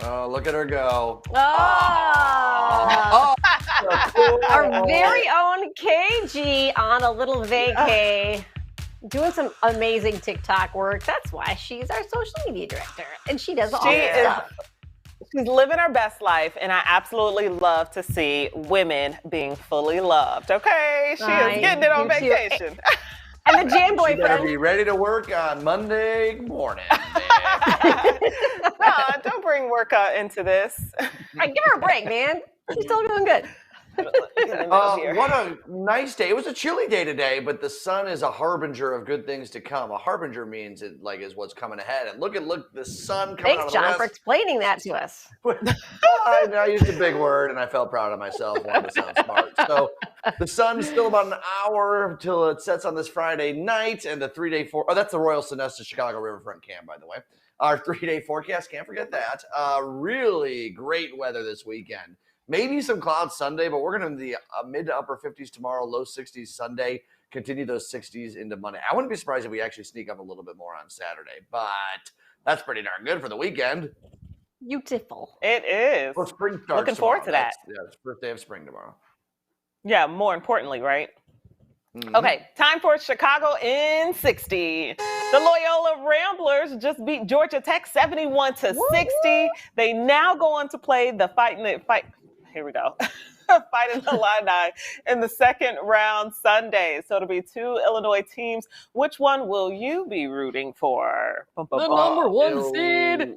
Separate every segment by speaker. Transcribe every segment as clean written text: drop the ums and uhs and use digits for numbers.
Speaker 1: Oh, look at her go.
Speaker 2: Oh,
Speaker 1: Cool.
Speaker 2: our very own KG on a little vacay, doing some amazing TikTok work. That's why she's our social media director, and she does all this stuff.
Speaker 3: She's living her best life, and I absolutely love to see women being fully loved. Okay, she is getting it on vacation.
Speaker 2: And the jam
Speaker 1: She
Speaker 2: boyfriend.
Speaker 1: better be ready to work on Monday morning.
Speaker 3: No, don't bring work into this.
Speaker 2: Give her a break, man. She's still doing good.
Speaker 1: What a nice day. It was a chilly day today, but the sun is a harbinger of good things to come. A harbinger means it is what's coming ahead. And look, the sun coming out
Speaker 2: Thanks,
Speaker 1: of the
Speaker 2: John,
Speaker 1: west.
Speaker 2: for explaining that to us.
Speaker 1: I used a big word, and I felt proud of myself. Wanted to sound smart. So the sun's still about an hour until it sets on this Friday night, and the 3-day that's the Royal Sonesta Chicago Riverfront Camp, by the way. Our 3-day forecast, can't forget that. Really great weather this weekend. Maybe some clouds Sunday, but we're going to the mid to upper 50s tomorrow, low 60s Sunday, continue those 60s into Monday. I wouldn't be surprised if we actually sneak up a little bit more on Saturday, but that's pretty darn good for the weekend.
Speaker 2: Beautiful.
Speaker 3: It is.
Speaker 1: Well, spring starts
Speaker 3: Looking forward to that.
Speaker 1: Yeah, it's the first day of spring tomorrow.
Speaker 3: Yeah, more importantly, right?
Speaker 1: Mm-hmm.
Speaker 3: Okay, time for Chicago in 60. The Loyola Ramblers just beat Georgia Tech 71-60. They now go on to play the Here we go. Fighting Illini in the second round Sunday. So it'll be 2 Illinois teams. Which one will you be rooting for?
Speaker 2: The number 1 seed.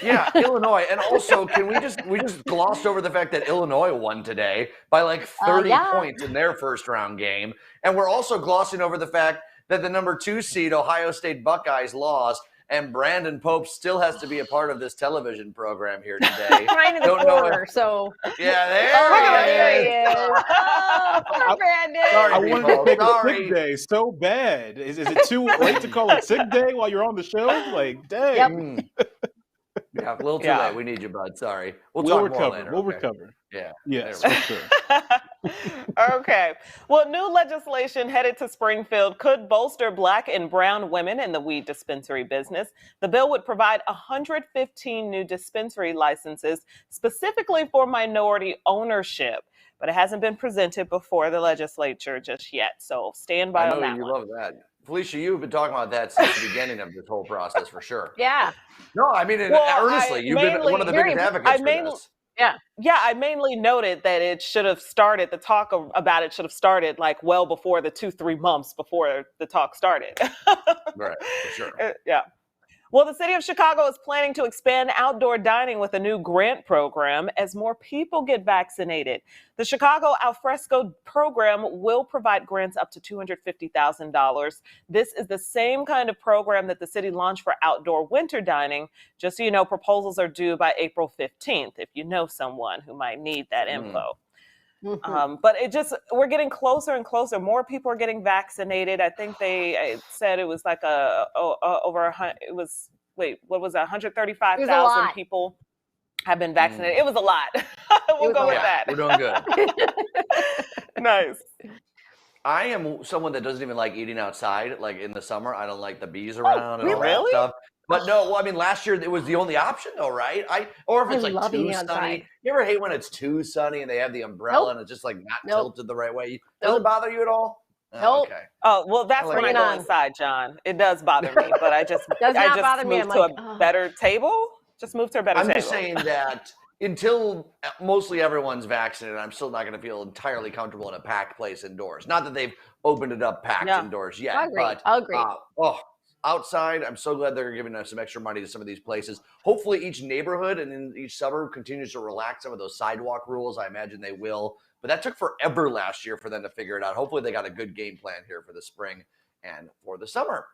Speaker 1: Yeah, Illinois. And also, we just glossed over the fact that Illinois won today by like 30 points in their first round game. And we're also glossing over the fact that the number 2 seed Ohio State Buckeyes lost, and Brandon Pope still has to be a part of this television program here today.
Speaker 2: Right in the corner, so.
Speaker 1: Yeah,
Speaker 2: there he is. Oh, poor Brandon.
Speaker 1: Sorry,
Speaker 4: I wanted to pick a sick day so bad. Is it too late to call it sick day while you're on the show? Like, dang.
Speaker 1: Yep. Yeah, a little too late. We need you, bud. Sorry. We'll talk
Speaker 4: recover.
Speaker 1: more later.
Speaker 4: We'll recover.
Speaker 1: Yeah.
Speaker 4: Yes, for sure.
Speaker 3: Okay. Well, new legislation headed to Springfield could bolster Black and brown women in the weed dispensary business. The bill would provide 115 new dispensary licenses specifically for minority ownership, but it hasn't been presented before the legislature just yet. So stand by on that
Speaker 1: you
Speaker 3: one.
Speaker 1: love that. Felicia, you've been talking about that since the beginning of this whole process for sure.
Speaker 2: Yeah.
Speaker 1: No, I mean, earnestly, you've been one of the biggest advocates for this.
Speaker 3: Yeah, I mainly noted that it should have started, the talk about it should have started like well before the 2-3 months before the talk started.
Speaker 1: Right, for sure.
Speaker 3: Yeah. Well, the city of Chicago is planning to expand outdoor dining with a new grant program as more people get vaccinated. The Chicago Alfresco program will provide grants up to $250,000. This is the same kind of program that the city launched for outdoor winter dining. Just so you know, proposals are due by April 15th if you know someone who might need that info. But we're getting closer and closer. More people are getting vaccinated. I think they said it was like over 135,000 people have been vaccinated. It was a lot. We'll go with that.
Speaker 1: We're doing good.
Speaker 3: Nice.
Speaker 1: I am someone that doesn't even like eating outside, like in the summer. I don't like the bees around and all that stuff. But no, I mean, last year it was the only option, though, right? Or if it's like too sunny. You ever hate when it's too sunny and they have the umbrella and it's just like not tilted the right way? Does it bother you at all?
Speaker 2: Nope.
Speaker 1: Okay.
Speaker 3: Oh, well, that's when I go inside, John. It does bother me, but I just move to a better table. Just move to a better table.
Speaker 1: I'm just saying that until mostly everyone's vaccinated, I'm still not going to feel entirely comfortable in a packed place indoors. Not that they've opened it up packed indoors yet.
Speaker 2: I agree.
Speaker 1: Outside, I'm so glad they're giving us some extra money to some of these places. Hopefully each neighborhood and in each suburb continues to relax some of those sidewalk rules. I imagine they will. But that took forever last year for them to figure it out. Hopefully they got a good game plan here for the spring and for the summer.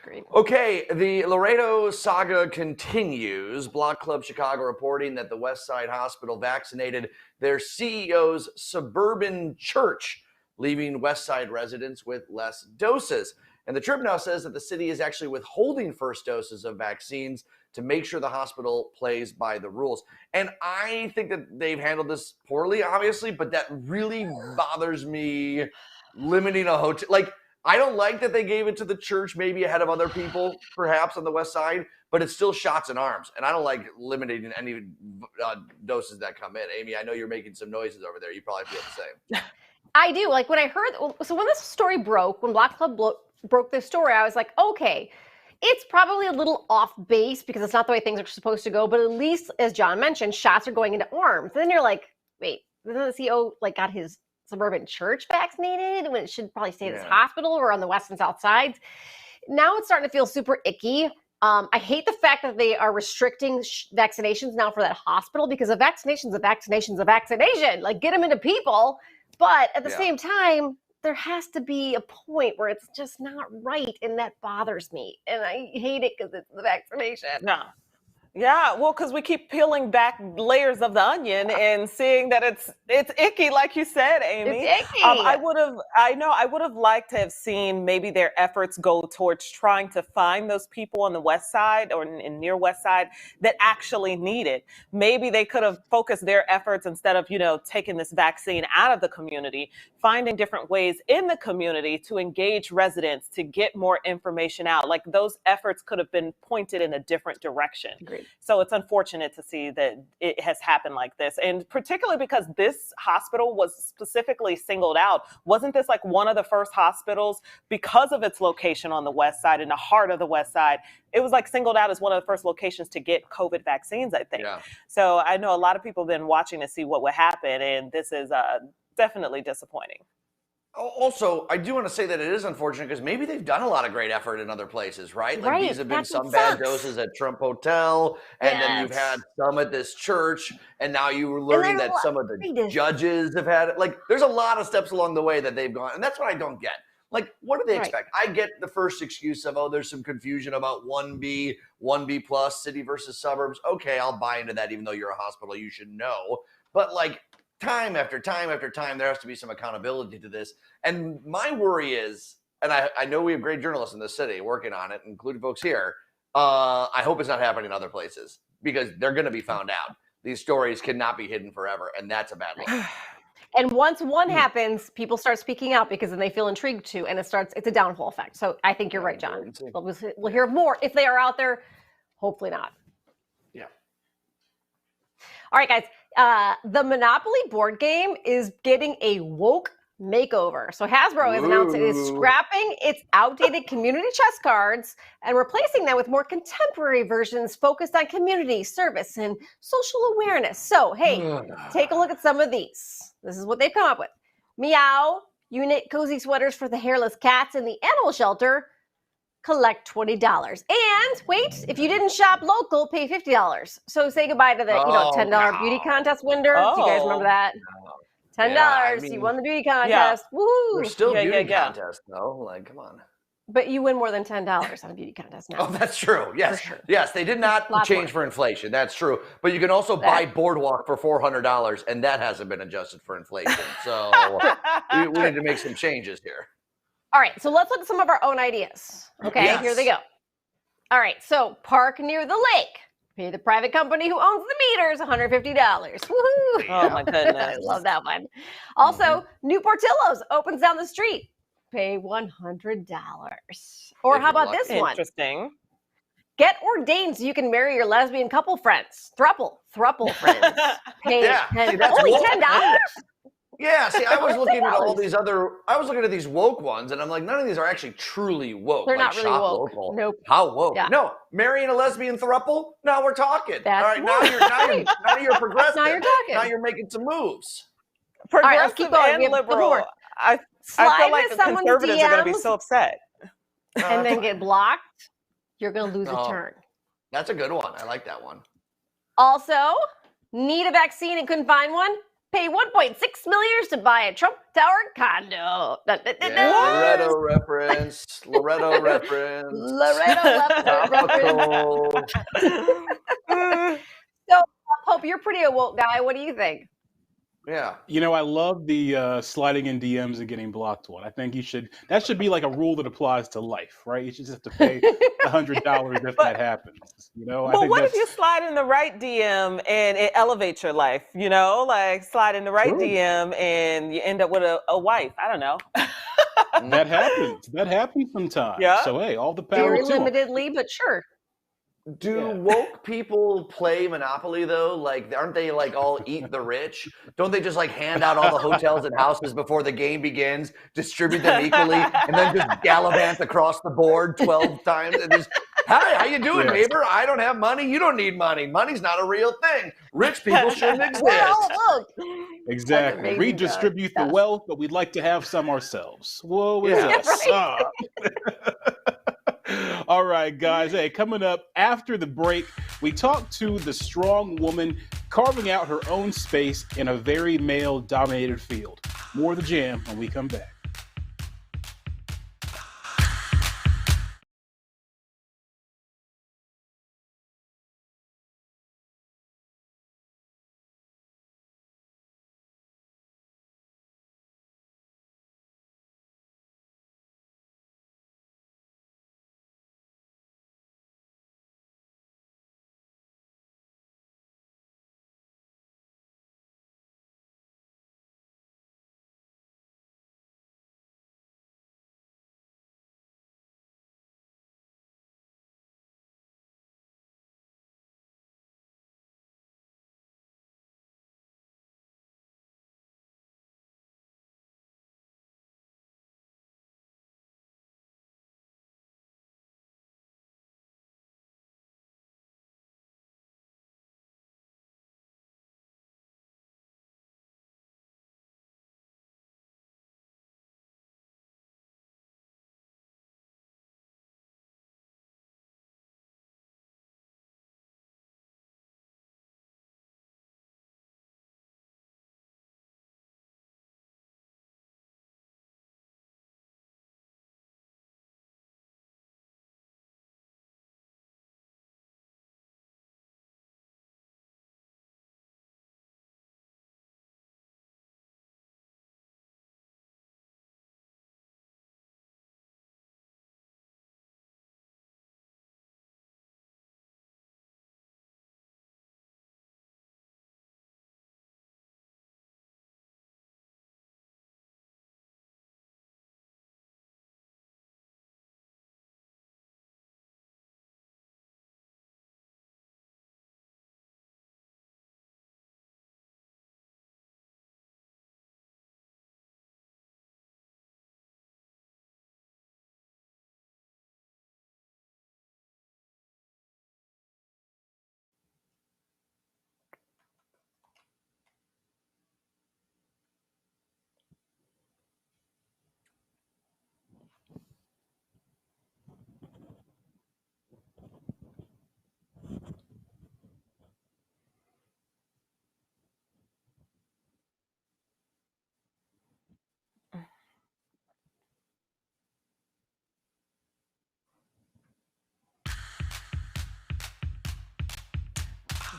Speaker 2: Great.
Speaker 1: Okay, the Laredo saga continues. Block Club Chicago reporting that the Westside Hospital vaccinated their CEO's suburban church, leaving Westside residents with less doses. And the Trib now says that the city is actually withholding first doses of vaccines to make sure the hospital plays by the rules. And I think that they've handled this poorly, obviously, but that really bothers me, limiting a hotel. Like, I don't like that they gave it to the church maybe ahead of other people, perhaps on the west side, but it's still shots in arms. And I don't like limiting any doses that come in. Amy, I know you're making some noises over there. You probably feel the same.
Speaker 2: I do. Like when I heard, so when this story broke, when Block Club broke this story, I was like, okay, it's probably a little off base because it's not the way things are supposed to go. But at least, as John mentioned, shots are going into arms. And then you're like, wait, isn't the CEO like got his suburban church vaccinated when it should probably stay at his hospital or on the west and south sides? Now it's starting to feel super icky. I hate the fact that they are restricting vaccinations now for that hospital because a vaccination's a vaccination's a vaccination. Like, get them into people. But at the same time, there has to be a point where it's just not right. And that bothers me. And I hate it because it's the vaccination.
Speaker 3: No. Yeah, well, because we keep peeling back layers of the onion and seeing that it's icky, like you said, Amy.
Speaker 2: It's icky.
Speaker 3: I would have liked to have seen maybe their efforts go towards trying to find those people on the west side or in near west side that actually need it. Maybe they could have focused their efforts instead of, taking this vaccine out of the community, finding different ways in the community to engage residents, to get more information out. Like those efforts could have been pointed in a different direction.
Speaker 2: Agreed.
Speaker 3: So it's unfortunate to see that it has happened like this. And particularly because this hospital was specifically singled out. Wasn't this like one of the first hospitals because of its location on the west side, in the heart of the west side? It was like singled out as one of the first locations to get COVID vaccines, I think. Yeah. So I know a lot of people have been watching to see what would happen. And this is definitely disappointing.
Speaker 1: Also, I do want to say that it is unfortunate because maybe they've done a lot of great effort in other places, right? Like these have been some bad doses at Trump Hotel, and then you've had some at this church, and now you were learning that some of the judges have had it. Like, there's a lot of steps along the way that they've gone, and that's what I don't get. Like, what do they expect? I get the first excuse of, there's some confusion about 1B, 1B plus, city versus suburbs. Okay, I'll buy into that, even though you're a hospital, you should know. But like, time after time after time, there has to be some accountability to this. And my worry is, and I know we have great journalists in this city working on it, including folks here. I hope it's not happening in other places because they're going to be found out. These stories cannot be hidden forever, and that's a bad look.
Speaker 2: And once one happens, people start speaking out because then they feel intrigued too, and it's a downfall effect. So I think you're right, John. We'll hear more if they are out there. Hopefully not.
Speaker 1: Yeah.
Speaker 2: All right, guys. The Monopoly board game is getting a woke makeover. So Hasbro has announced it is scrapping its outdated community chess cards and replacing them with more contemporary versions focused on community service and social awareness. So, hey, take a look at some of these. This is what they've come up with. Meow, you knit cozy sweaters for the hairless cats in the animal shelter. Collect $20. And wait, if you didn't shop local, pay $50. So say goodbye to the $10 beauty contest winner. Do you guys remember that? $10. You won the beauty contest. Woo!
Speaker 1: There's still beauty contests, though. Like, come on.
Speaker 2: But you win more than $10 on a beauty contest now.
Speaker 1: Oh, that's true. Yes.
Speaker 2: Sure.
Speaker 1: Yes, they did not change for inflation. That's true. But you can also buy Boardwalk for $400, and that hasn't been adjusted for inflation. So we need to make some changes here.
Speaker 2: All right, so let's look at some of our own ideas. Okay, Here they go. All right, so park near the lake. Pay the private company who owns the meters $150. Woohoo!
Speaker 3: Oh my goodness.
Speaker 2: I love that one. Also, New Portillo's opens down the street. Pay $100. Or how about this one?
Speaker 3: Interesting.
Speaker 2: Get ordained so you can marry your lesbian couple friends. Thruple friends. Pay only $10.
Speaker 1: Yeah, see, I was looking at these woke ones, and I'm like, none of these are actually truly woke.
Speaker 2: They're not really woke.
Speaker 1: Local.
Speaker 2: Nope.
Speaker 1: How woke?
Speaker 2: Yeah.
Speaker 1: No, marrying a lesbian throuple? Now we're talking.
Speaker 2: That's
Speaker 1: all right, now you're progressive.
Speaker 2: Now you're talking.
Speaker 1: Now you're making some moves.
Speaker 3: Progressive
Speaker 2: let's keep going.
Speaker 3: and liberal. I feel like the conservatives are going to be so upset.
Speaker 2: And then get blocked. You're going to lose a turn.
Speaker 1: That's a good one. I like that one.
Speaker 2: Also, need a vaccine and couldn't find one? Pay $1.6 million to buy a Trump Tower condo.
Speaker 1: Loretto reference.
Speaker 2: So, Hope, you're pretty a woke guy. What do you think?
Speaker 1: Yeah.
Speaker 4: I love the sliding in DMs and getting blocked one. I think that should be like a rule that applies to life, right? You should just have to pay $100 if that happens.
Speaker 3: But what if you slide in the right DM and it elevates your life? Like slide in the right DM and you end up with a wife. I don't know.
Speaker 4: That happens. That happens sometimes.
Speaker 3: Yeah.
Speaker 4: So hey, all the power
Speaker 2: Very
Speaker 4: to 'em.
Speaker 2: limitedly, but sure.
Speaker 1: Do
Speaker 4: Yeah.
Speaker 1: woke people play Monopoly though? Like, aren't they like all eat the rich? Don't they just like hand out all the hotels and houses before the game begins, distribute them equally, and then just gallivant across the board 12 times and just, hi, how you doing,
Speaker 4: Yes.
Speaker 1: neighbor? I don't have money. You don't need money. Money's not a real thing. Rich people shouldn't exist.
Speaker 2: Well, look.
Speaker 4: Exactly.
Speaker 2: amazing,
Speaker 4: Redistribute the
Speaker 2: Yes.
Speaker 4: wealth, but we'd like to have some ourselves. Whoa, is
Speaker 1: Yeah.
Speaker 4: us. All right, guys. Hey, coming up after the break, we talk to the strong woman carving out her own space in a very male-dominated field. More of the jam when we come back.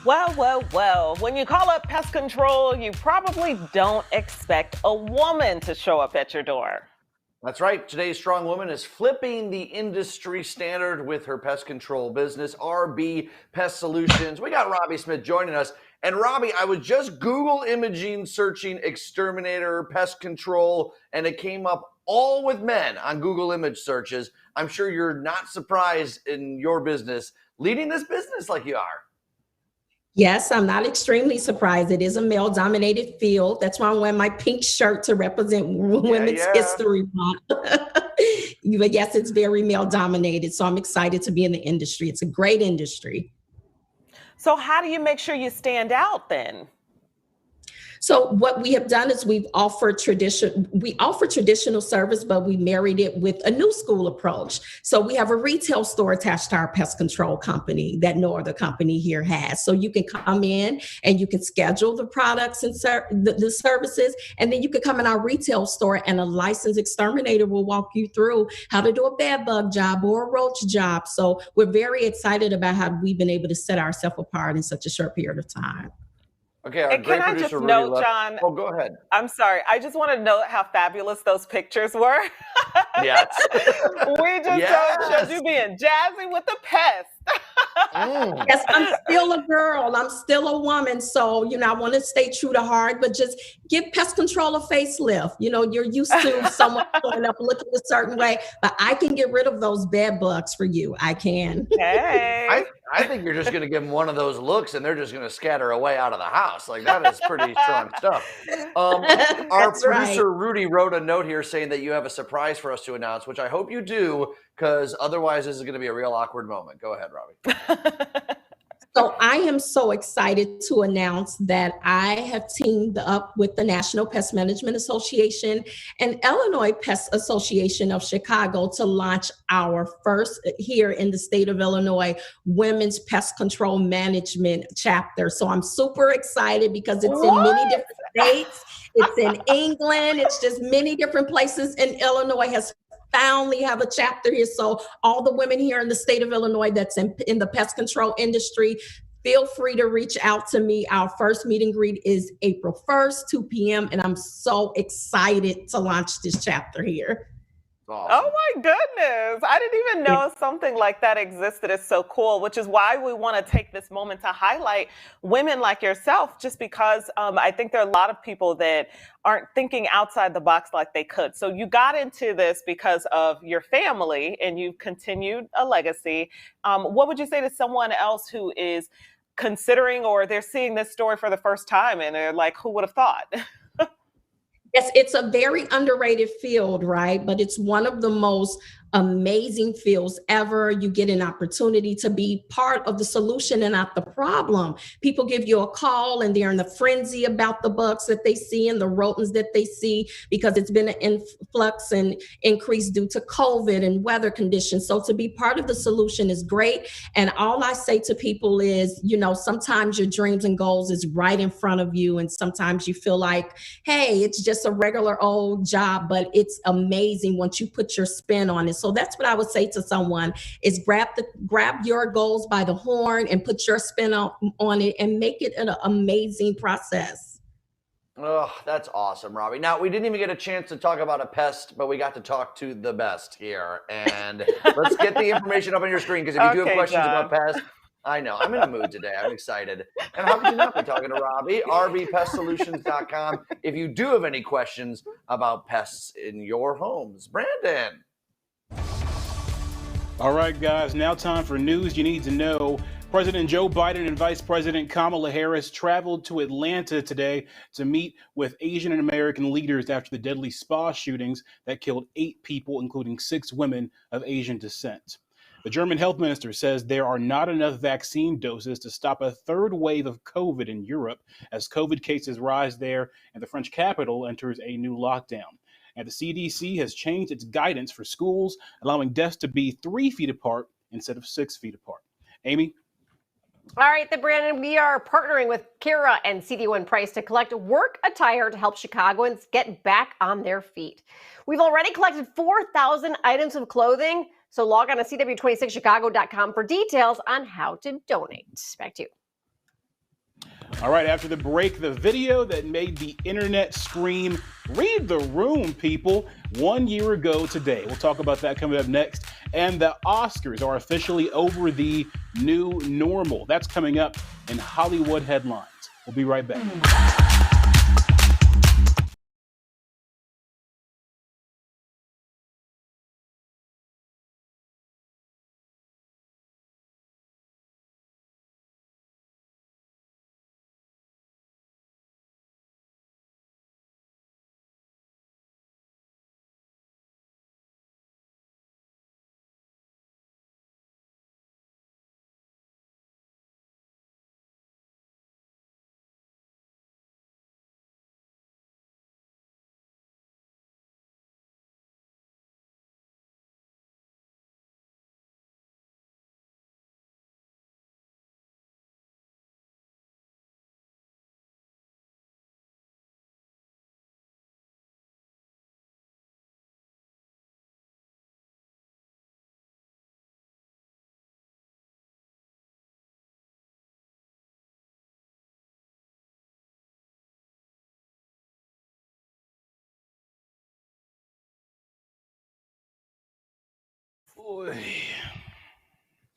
Speaker 3: Well. When you call up pest control, you probably don't expect a woman to show up at your door.
Speaker 1: That's right. Today's strong woman is flipping the industry standard with her pest control business, RB Pest Solutions. We got Robbie Smith joining us. And Robbie, I was just Google imaging searching exterminator, pest control, and it came up all with men on Google image searches. I'm sure you're not surprised in your business, leading this business like you are.
Speaker 5: Yes, I'm not extremely surprised. It is a male-dominated field. That's why I'm wearing my pink shirt to represent Women's History Month. But yes, it's very male-dominated, so I'm excited to be in the industry. It's a great industry.
Speaker 3: So how do you make sure you stand out then?
Speaker 5: So what we have done is we offer traditional service, but we married it with a new school approach. So we have a retail store attached to our pest control company that no other company here has. So you can come in and you can schedule the products and the services, and then you can come in our retail store and a licensed exterminator will walk you through how to do a bed bug job or a roach job. So we're very excited about how we've been able to set ourselves apart in such a short period of time.
Speaker 1: Okay, our
Speaker 3: And
Speaker 1: great
Speaker 3: can I
Speaker 1: producer
Speaker 3: just
Speaker 1: Rudy
Speaker 3: note,
Speaker 1: left.
Speaker 3: John?
Speaker 1: Oh, go ahead.
Speaker 3: I'm sorry. I just want to note how fabulous those pictures were.
Speaker 1: Yes.
Speaker 3: We just showed you being jazzy with the pest.
Speaker 5: Yes, I'm still a girl. I'm still a woman. So, I want to stay true to heart, but just give pest control a facelift. You're used to someone showing up looking a certain way, but I can get rid of those bed bugs for you. I can.
Speaker 3: Hey.
Speaker 1: I think you're just going to give them one of those looks and they're just going to scatter away out of the house. Like, that is pretty strong stuff. Our
Speaker 5: That's
Speaker 1: producer,
Speaker 5: right.
Speaker 1: Rudy, wrote a note here saying that you have a surprise for us to announce, which I hope you do, because otherwise this is going to be a real awkward moment. Go ahead, Robbie.
Speaker 5: So I am so excited to announce that I have teamed up with the National Pest Management Association and Illinois Pest Association of Chicago to launch our first here in the state of Illinois women's pest control management chapter. So I'm super excited because it's in many different states. It's in England. It's just many different places. And Illinois has finally have a chapter here. So all the women here in the state of Illinois that's in the pest control industry, feel free to reach out to me. Our first meet and greet is April 1st, 2 p.m. And I'm so excited to launch this chapter here.
Speaker 1: Awesome.
Speaker 3: Oh my goodness. I didn't even know something like that existed. It's so cool, which is why we want to take this moment to highlight women like yourself, just because I think there are a lot of people that aren't thinking outside the box like they could. So you got into this because of your family and you've continued a legacy. What would you say to someone else who is considering, or they're seeing this story for the first time and they're like, who would have thought?
Speaker 5: Yes, it's a very underrated field, right? But it's one of the most amazing fields ever. You get an opportunity to be part of the solution and not the problem. People give you a call and they're in a frenzy about the bugs that they see and the rodents that they see because it's been an influx and increase due to COVID and weather conditions. So to be part of the solution is great. And all I say to people is, sometimes your dreams and goals is right in front of you. And sometimes you feel like, hey, it's just a regular old job, but it's amazing once you put your spin on it. So that's what I would say to someone is grab your goals by the horn and put your spin on it and make it an amazing process.
Speaker 1: Oh, that's awesome, Robbie. Now, we didn't even get a chance to talk about a pest, but we got to talk to the best here. And let's get the information up on your screen, because if you do have questions about pests, I know. I'm in a mood today. I'm excited. And how could you not be talking to Robbie? rbpestsolutions.com. If you do have any questions about pests in your homes. Brandon.
Speaker 4: All right, guys, now time for news you need to know. President Joe Biden and Vice President Kamala Harris traveled to Atlanta today to meet with Asian and American leaders after the deadly spa shootings that killed 8 people, including 6 women of Asian descent. The German health minister says there are not enough vaccine doses to stop a third wave of COVID in Europe as COVID cases rise there and the French capital enters a new lockdown. And the CDC has changed its guidance for schools, allowing desks to be 3 feet apart instead of 6 feet apart. Amy?
Speaker 2: All right, then, Brandon, we are partnering with Kira and CD1 Price to collect work attire to help Chicagoans get back on their feet. We've already collected 4,000 items of clothing, so log on to cw26chicago.com for details on how to donate. Back to you.
Speaker 4: All right, after the break, the video that made the internet scream, "Read the room, people," 1 year ago today. We'll talk about that coming up next. And the Oscars are officially over the new normal. That's coming up in Hollywood Headlines. We'll be right back.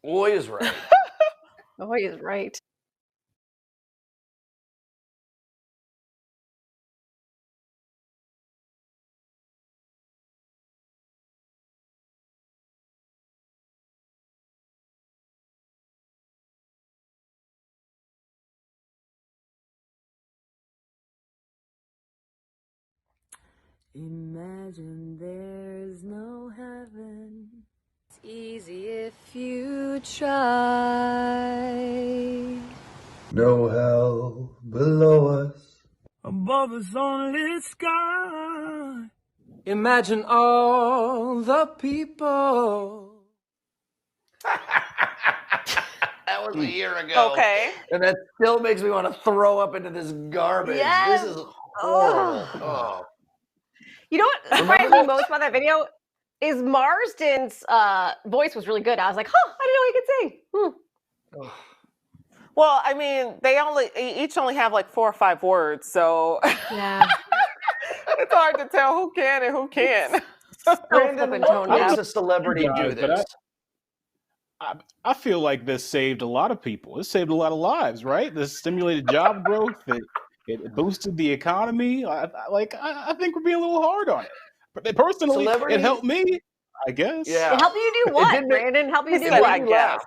Speaker 1: Oy is right.
Speaker 2: Oh, he is right.
Speaker 6: Imagine there's no heaven. It's easy if you try.
Speaker 7: No hell below us.
Speaker 8: Above us only sky. Imagine all the people.
Speaker 1: That was a year ago.
Speaker 3: Okay.
Speaker 1: And that still makes me want to throw up into this garbage.
Speaker 2: Yes.
Speaker 1: This is horrible. Oh.
Speaker 2: You know what surprised me most about that video is Marsden's voice was really good. I was like, huh, I didn't know he could sing.
Speaker 3: Well, I mean, they each only have like 4 or 5 words, so
Speaker 2: Yeah.
Speaker 3: it's hard to tell who can and who can't.
Speaker 1: Brandon,
Speaker 2: flipping
Speaker 1: what
Speaker 2: tone
Speaker 1: makes
Speaker 2: deaf.
Speaker 1: a celebrity do
Speaker 4: Guys, but
Speaker 1: this?
Speaker 4: I feel like this saved a lot of people. It saved a lot of lives, right? This stimulated job growth. It boosted the economy. I think we're being a little hard on it. But personally,
Speaker 1: Celebrity-
Speaker 4: it helped me, I guess.
Speaker 1: Yeah.
Speaker 2: It helped you do what,
Speaker 1: did make-
Speaker 2: Brandon? Help you
Speaker 3: He
Speaker 2: do
Speaker 3: said,
Speaker 2: what?
Speaker 3: I guess.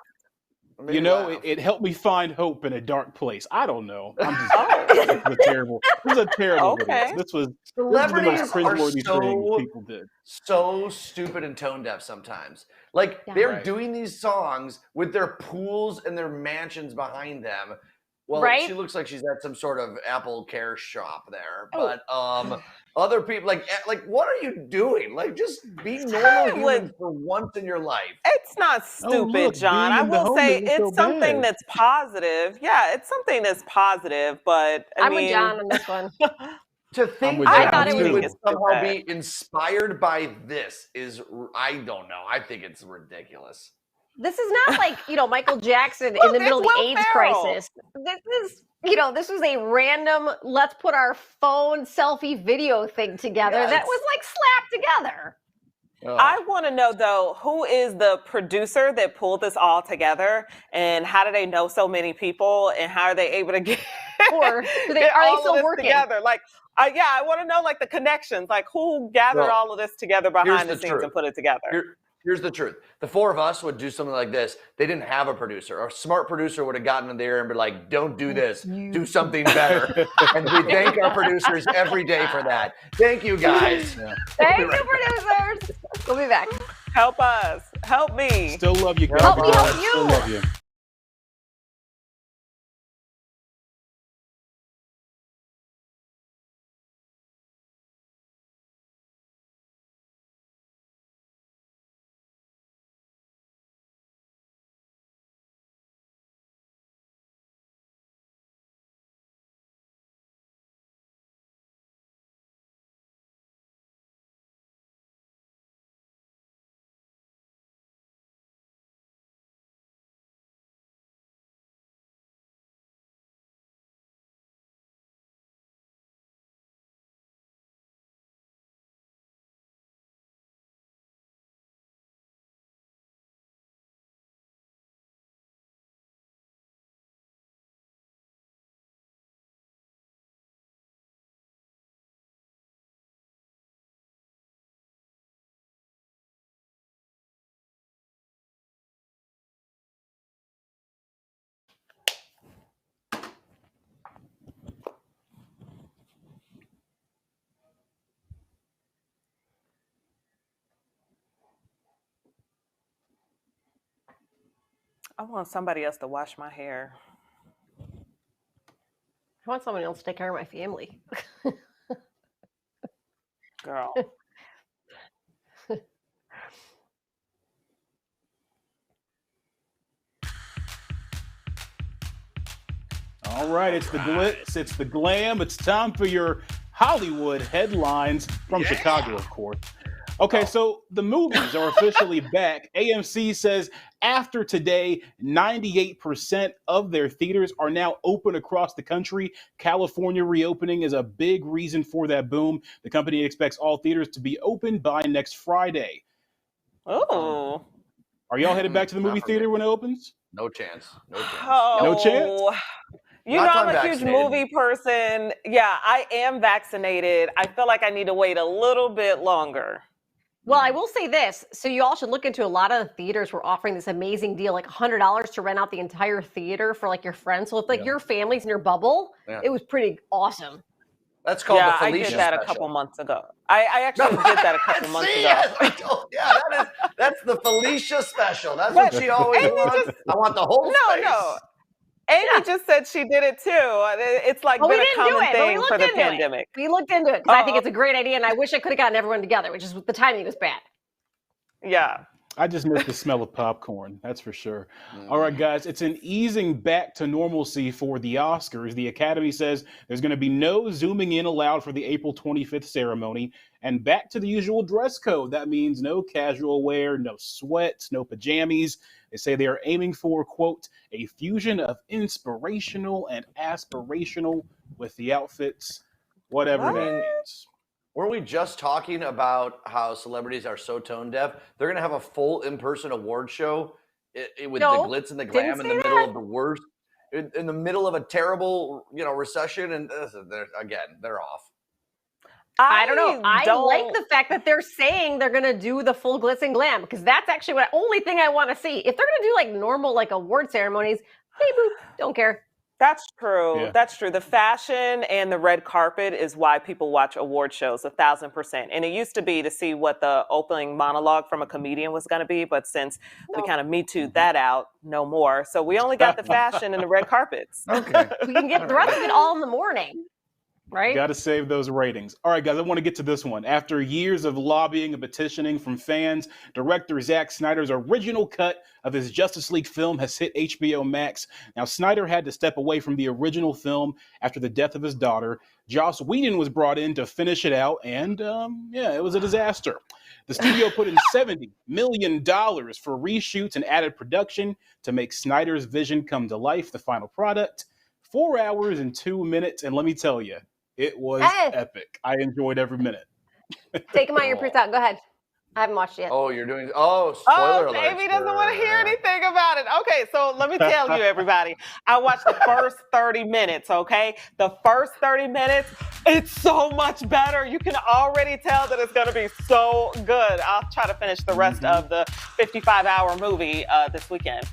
Speaker 4: You know, it helped me find hope in a dark place. I don't know. I'm just,
Speaker 3: Oh.
Speaker 4: this is a terrible
Speaker 3: Okay.
Speaker 4: video. This was the
Speaker 1: Celebrities
Speaker 4: most
Speaker 1: are
Speaker 4: cringeworthy thing
Speaker 1: so,
Speaker 4: people did.
Speaker 1: so stupid and tone deaf sometimes. Like,
Speaker 2: Yeah.
Speaker 1: they're
Speaker 4: Right.
Speaker 1: doing these songs with their pools and their mansions behind them. Well,
Speaker 2: Right?
Speaker 1: she looks like she's at some sort of Apple Care shop there.
Speaker 2: Oh.
Speaker 1: But other people, like, what are you doing? Like, just be normal
Speaker 3: Hollywood.
Speaker 1: humans for once in your life.
Speaker 3: It's not stupid,
Speaker 4: look,
Speaker 3: John.
Speaker 4: being
Speaker 3: I
Speaker 4: in the
Speaker 3: will
Speaker 4: home
Speaker 3: say
Speaker 4: isn't so
Speaker 3: it's something
Speaker 4: bad.
Speaker 3: that's positive. Yeah, it's something that's positive, but I
Speaker 2: I'm
Speaker 3: mean,
Speaker 2: with John on this one.
Speaker 1: To think
Speaker 4: with
Speaker 1: that
Speaker 4: John,
Speaker 2: thought it
Speaker 1: we
Speaker 2: was-
Speaker 1: would somehow be inspired by this is, I don't know. I think it's ridiculous.
Speaker 2: This is not like, Michael Jackson in
Speaker 3: Look,
Speaker 2: the middle of
Speaker 3: it's
Speaker 2: the
Speaker 3: Will
Speaker 2: AIDS
Speaker 3: Ferrell.
Speaker 2: crisis. This was a random, let's put our phone selfie video thing together
Speaker 1: Yes.
Speaker 2: that was like slapped together.
Speaker 3: I want to know though, who is the producer that pulled this all together, and how do they know so many people, and how are they able to get?
Speaker 2: Or are
Speaker 3: get
Speaker 2: they
Speaker 3: all of
Speaker 2: still
Speaker 3: this
Speaker 2: working?
Speaker 3: together? Like, I want to know like the connections, like who gathered
Speaker 1: Well,
Speaker 3: all of this together behind the
Speaker 1: the
Speaker 3: scenes
Speaker 1: truth.
Speaker 3: and put it together.
Speaker 1: Here's the truth. The 4 of us would do something like this. They didn't have a producer. A smart producer would have gotten in there and be like, don't do this. Do something better. And we thank our producers every day for that. Thank you, guys.
Speaker 4: Yeah.
Speaker 2: Thank you, producers. We'll be back.
Speaker 3: Help us. Help me.
Speaker 4: Still love you, guys.
Speaker 2: Help me help you.
Speaker 4: Still love you.
Speaker 3: I want somebody else to wash my hair.
Speaker 2: I want someone else to take care of my family.
Speaker 3: Girl.
Speaker 4: All right, it's the glitz, it's the glam. It's time for your Hollywood headlines from Chicago, of course. Okay, so the movies are officially back. AMC says after today, 98% of their theaters are now open across the country. California reopening is a big reason for that boom. The company expects all theaters to be open by next Friday.
Speaker 3: Oh.
Speaker 4: Are y'all headed back to the movie
Speaker 1: Not for me.
Speaker 4: theater when it opens?
Speaker 1: No chance. No chance.
Speaker 3: Oh,
Speaker 4: No chance?
Speaker 3: You
Speaker 1: Not
Speaker 3: know,
Speaker 1: till
Speaker 3: I'm
Speaker 1: I'm
Speaker 3: a huge
Speaker 1: vaccinated.
Speaker 3: movie person. Yeah, I am vaccinated. I feel like I need to wait a little bit longer.
Speaker 2: Well, I will say this. So you all should look into a lot of the theaters were offering this amazing deal, like $100 to rent out the entire theater for like your friends. So if like your family's in your bubble,
Speaker 1: Yeah.
Speaker 2: it was pretty awesome.
Speaker 1: That's called the
Speaker 3: Yeah, I
Speaker 1: Felicia
Speaker 3: did that
Speaker 1: special.
Speaker 3: a couple months ago. I actually did that a couple months
Speaker 1: See,
Speaker 3: ago.
Speaker 1: that's the Felicia special. That's
Speaker 3: But
Speaker 1: what she always
Speaker 3: Amy
Speaker 1: wants. I want the whole space.
Speaker 3: No. Amy just said she did it too. It's like
Speaker 2: Well, we
Speaker 3: been a
Speaker 2: didn't do
Speaker 3: common
Speaker 2: it, but we
Speaker 3: thing
Speaker 2: looked
Speaker 3: for the
Speaker 2: into
Speaker 3: pandemic.
Speaker 2: it. We looked into it because I think it's a great idea, and I wish I could have gotten everyone together, which is the timing was bad.
Speaker 3: Yeah.
Speaker 4: I just miss the smell of popcorn. That's for sure. All right, guys, it's an easing back to normalcy for the Oscars. The Academy says there's going to be no zooming in allowed for the April 25th ceremony, and back to the usual dress code. That means no casual wear, no sweats, no pajamas. They say they are aiming for, quote, a fusion of inspirational and aspirational with the outfits, whatever that means.
Speaker 1: Weren't we just talking about how celebrities are so tone deaf? They're going to have a full in-person award show with the glitz and the glam in the middle of the worst, in the middle of a terrible, recession. And they're off.
Speaker 2: I don't know. I like the fact that they're saying they're going to do the full glitz and glam because that's actually the only thing I want to see. If they're going to do like normal like award ceremonies, hey boo, don't care.
Speaker 3: That's true.
Speaker 4: Yeah.
Speaker 3: That's true. The fashion and the red carpet is why people watch award shows 1,000%. And it used to be to see what the opening monologue from a comedian was going to be. But since we kind of Me Too'd that out, no more. So we only got the fashion and the red carpets.
Speaker 1: Okay.
Speaker 2: We can get the rest of it all in the morning. Right?
Speaker 4: Got to save those ratings. All right, guys, I want to get to this one. After years of lobbying and petitioning from fans, director Zack Snyder's original cut of his Justice League film has hit HBO Max. Now, Snyder had to step away from the original film after the death of his daughter. Joss Whedon was brought in to finish it out, and it was a disaster. The studio put in $70 million for reshoots and added production to make Snyder's vision come to life. The final product, 4 hours and 2 minutes, and let me tell you, it was epic. I enjoyed every minute.
Speaker 2: Take them out your print out. Go ahead. I haven't watched it yet.
Speaker 1: Oh, you're doing. Oh, spoiler alert.
Speaker 3: Amy doesn't want to hear anything about it. Okay, so let me tell you, everybody. I watched the first 30 minutes, okay? The first 30 minutes, it's so much better. You can already tell that it's going to be so good. I'll try to finish the rest of the 55-hour movie this weekend.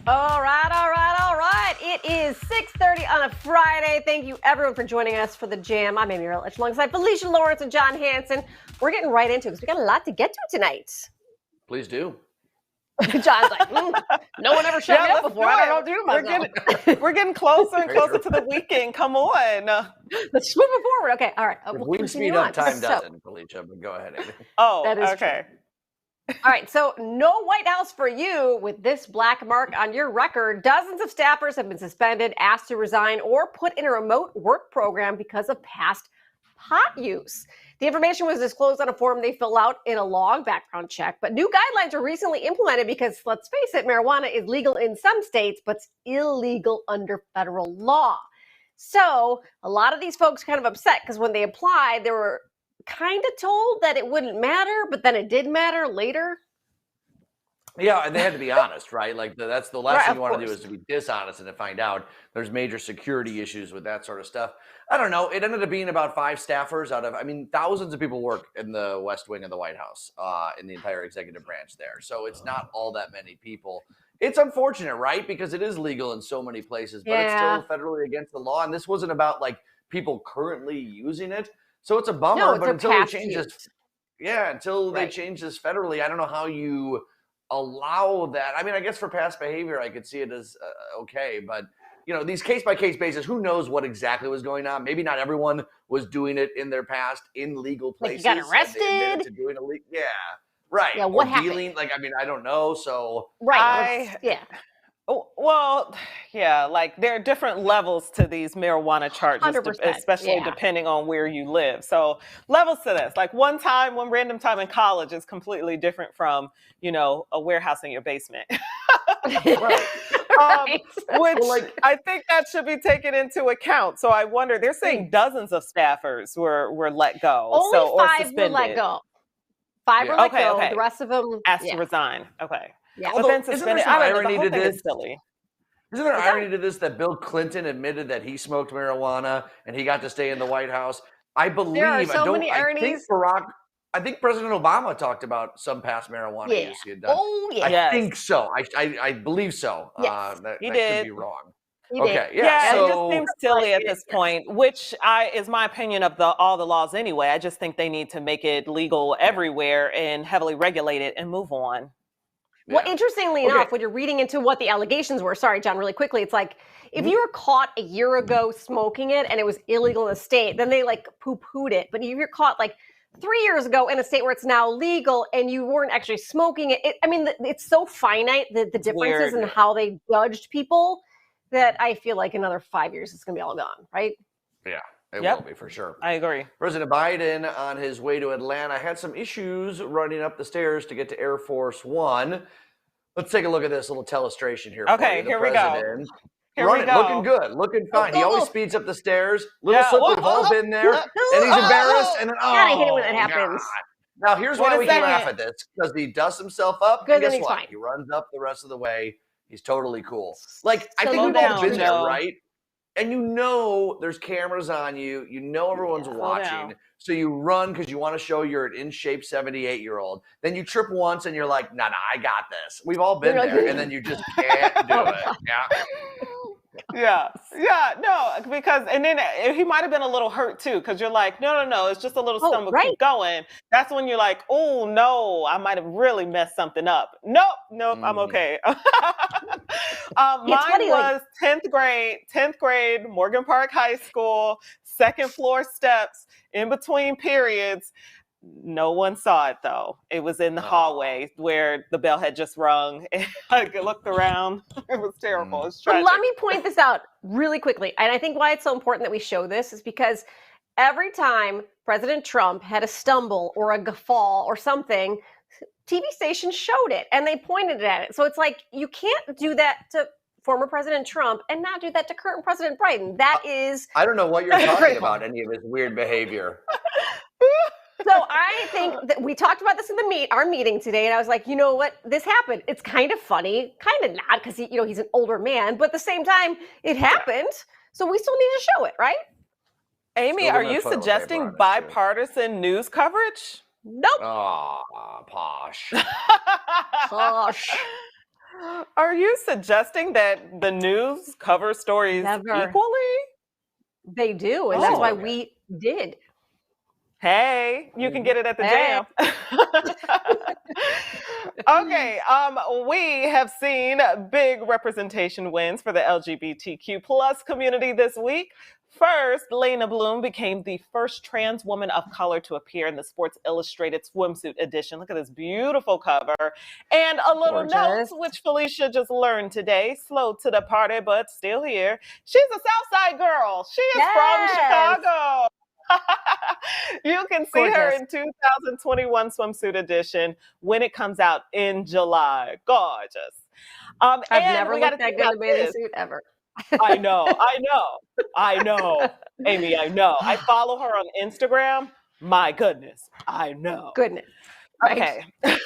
Speaker 2: All right. It is 6:30 on a Friday. Thank you, everyone, for joining us for the Jam. I'm Amy Ehrlich, alongside Felicia Lawrence and John Hansen. We're getting right into it because we got a lot to get to tonight.
Speaker 1: Please do.
Speaker 2: John's like, no one ever shut me up before. I don't do myself.
Speaker 3: We're getting closer and closer to the weekend. Come on.
Speaker 2: Let's move it forward. Okay, all right.
Speaker 1: We'll speed up time doesn't, Felicia, but go ahead, Amy.
Speaker 3: Oh,
Speaker 2: that is
Speaker 3: okay.
Speaker 2: True. All right, so no White House for you with this black mark on your record. Dozens of staffers have been suspended, asked to resign, or put in a remote work program because of past pot use. The information was disclosed on a form they fill out in a long background check, but new guidelines were recently implemented because, let's face it, marijuana is legal in some states, but it's illegal under federal law. So a lot of these folks are kind of upset because when they applied, they were kind of told that it wouldn't matter, but then it did matter later.
Speaker 1: Yeah, and they had to be honest, right? Like that's the last thing you want to do
Speaker 2: course.
Speaker 1: is to be dishonest and to find out there's major security issues with that sort of stuff. I don't know. It ended up being about 5 staffers out of, thousands of people work in the West Wing of the White House, in the entire executive branch there. So it's not all that many people. It's unfortunate, right? Because it is legal in so many places, but it's still federally against the law. And this wasn't about like people currently using it. So it's a bummer,
Speaker 2: No,
Speaker 1: but until they change
Speaker 2: use.
Speaker 1: this, they change this federally, I don't know how you allow that. I guess for past behavior, I could see it as okay, but these case-by-case basis, who knows what exactly was going on? Maybe not everyone was doing it in their past in legal places.
Speaker 2: Like you got arrested?
Speaker 1: They admitted to doing yeah, right.
Speaker 2: Yeah, what
Speaker 1: or
Speaker 2: happened?
Speaker 1: Dealing, I don't know. So
Speaker 2: Right.
Speaker 3: Well, yeah, like there are different levels to these marijuana charges,
Speaker 2: 100%,
Speaker 3: especially depending on where you live. So levels to this, like one random time in college is completely different from, a warehouse in your basement. Which I think that should be taken into account. So I wonder, they're saying dozens of staffers were let go.
Speaker 2: Only 5 were let go. 5 were let go.
Speaker 3: Okay.
Speaker 2: The rest of them
Speaker 3: asked to resign. Okay.
Speaker 2: Yeah.
Speaker 3: But then suspended. I don't know, the whole thing is silly.
Speaker 1: Isn't there irony to this that Bill Clinton admitted that he smoked marijuana and he got to stay in the White House? I believe.
Speaker 2: There are so many ironies.
Speaker 1: I think President Obama talked about some past marijuana use he had done.
Speaker 2: Oh, yeah.
Speaker 1: I think so. I believe so.
Speaker 3: Yes,
Speaker 1: he
Speaker 3: did.
Speaker 1: Could be wrong.
Speaker 2: He
Speaker 1: okay.
Speaker 2: did.
Speaker 1: Yeah.
Speaker 3: So, it just seems silly at this point, which is my opinion of all the laws anyway. I just think they need to make it legal everywhere and heavily regulate it and move on.
Speaker 2: Well, interestingly enough, when you're reading into what the allegations were, sorry, John, really quickly, it's like if you were caught a year ago smoking it and it was illegal in the state, then they poo-pooed it. But if you're caught 3 years ago in a state where it's now legal and you weren't actually smoking it, it's so finite, the differences in how they judged people, that I feel like another 5 years it's going to be all gone, right?
Speaker 1: Yeah. It will be for sure.
Speaker 3: I agree.
Speaker 1: President Biden on his way to Atlanta had some issues running up the stairs to get to Air Force One. Let's take a look at this little telestration here.
Speaker 3: Okay, here we go.
Speaker 1: Looking good, looking fine. He always speeds up the stairs. Little slip, we've all been there. And he's embarrassed. And then,
Speaker 2: I hate it when that happens.
Speaker 1: God. Now, here's why we can laugh at this. Because he dusts himself up.
Speaker 2: Good,
Speaker 1: and guess
Speaker 2: then he's
Speaker 1: what?
Speaker 2: fine.
Speaker 1: He runs up the rest of the way. He's totally cool. I think
Speaker 3: Slow
Speaker 1: we've all
Speaker 3: down,
Speaker 1: been there,
Speaker 3: Joe.
Speaker 1: right? And there's cameras on you. Everyone's watching. So you run because you want to show you're an in-shape 78-year-old. Then you trip once and you're like, nah, I got this. We've all been there. And then you just can't do it. Yeah.
Speaker 3: Because and then he might have been a little hurt too, because you're like, no, it's just a little stumble, keep going. That's when you're like, oh no, I might have really messed something up. Nope, I'm okay. Mine was 10th grade, Morgan Park High School, second floor steps, in between periods. No one saw it though. It was in the hallway where the bell had just rung. I looked around. It was terrible. It's tragic.
Speaker 2: But let me point this out really quickly. And I think why it's so important that we show this is because every time President Trump had a stumble or a guffaw or something, TV stations showed it and they pointed at it. So it's like you can't do that to former President Trump and not do that to current President Biden. That is...
Speaker 1: I don't know what you're talking about, any of his weird behavior.
Speaker 2: So I think that we talked about this in our meeting today, and I was like, you know what? This happened. It's kind of funny, kind of not, because he's an older man, but at the same time, it happened. So we still need to show it, right?
Speaker 3: Amy, are you suggesting bipartisan news coverage?
Speaker 2: Nope.
Speaker 1: Oh, posh.
Speaker 2: Posh.
Speaker 3: Are you suggesting that the news covers stories
Speaker 2: Never.
Speaker 3: equally?
Speaker 2: They do, and that's why
Speaker 1: okay.
Speaker 2: we did.
Speaker 3: Hey, you can get it at the
Speaker 2: Hey.
Speaker 3: Jam. Okay, we have seen big representation wins for the LGBTQ plus community this week. First, Lena Bloom became the first trans woman of color to appear in the Sports Illustrated swimsuit edition. Look at this beautiful cover. And a little note,
Speaker 2: Gorgeous.
Speaker 3: which Felicia just learned today, slow to the party, but still here. She's a Southside girl. She is from
Speaker 2: Yes.
Speaker 3: Chicago. You can see her
Speaker 2: Gorgeous.
Speaker 3: in 2021 swimsuit edition when it comes out in July. Gorgeous.
Speaker 2: I've
Speaker 3: and
Speaker 2: never
Speaker 3: we gotta
Speaker 2: looked that
Speaker 3: think
Speaker 2: good in a
Speaker 3: about
Speaker 2: bathing
Speaker 3: this.
Speaker 2: suit ever.
Speaker 3: I know, Amy, I know. I follow her on Instagram. My goodness, I know.
Speaker 2: Goodness. Right.
Speaker 3: Okay.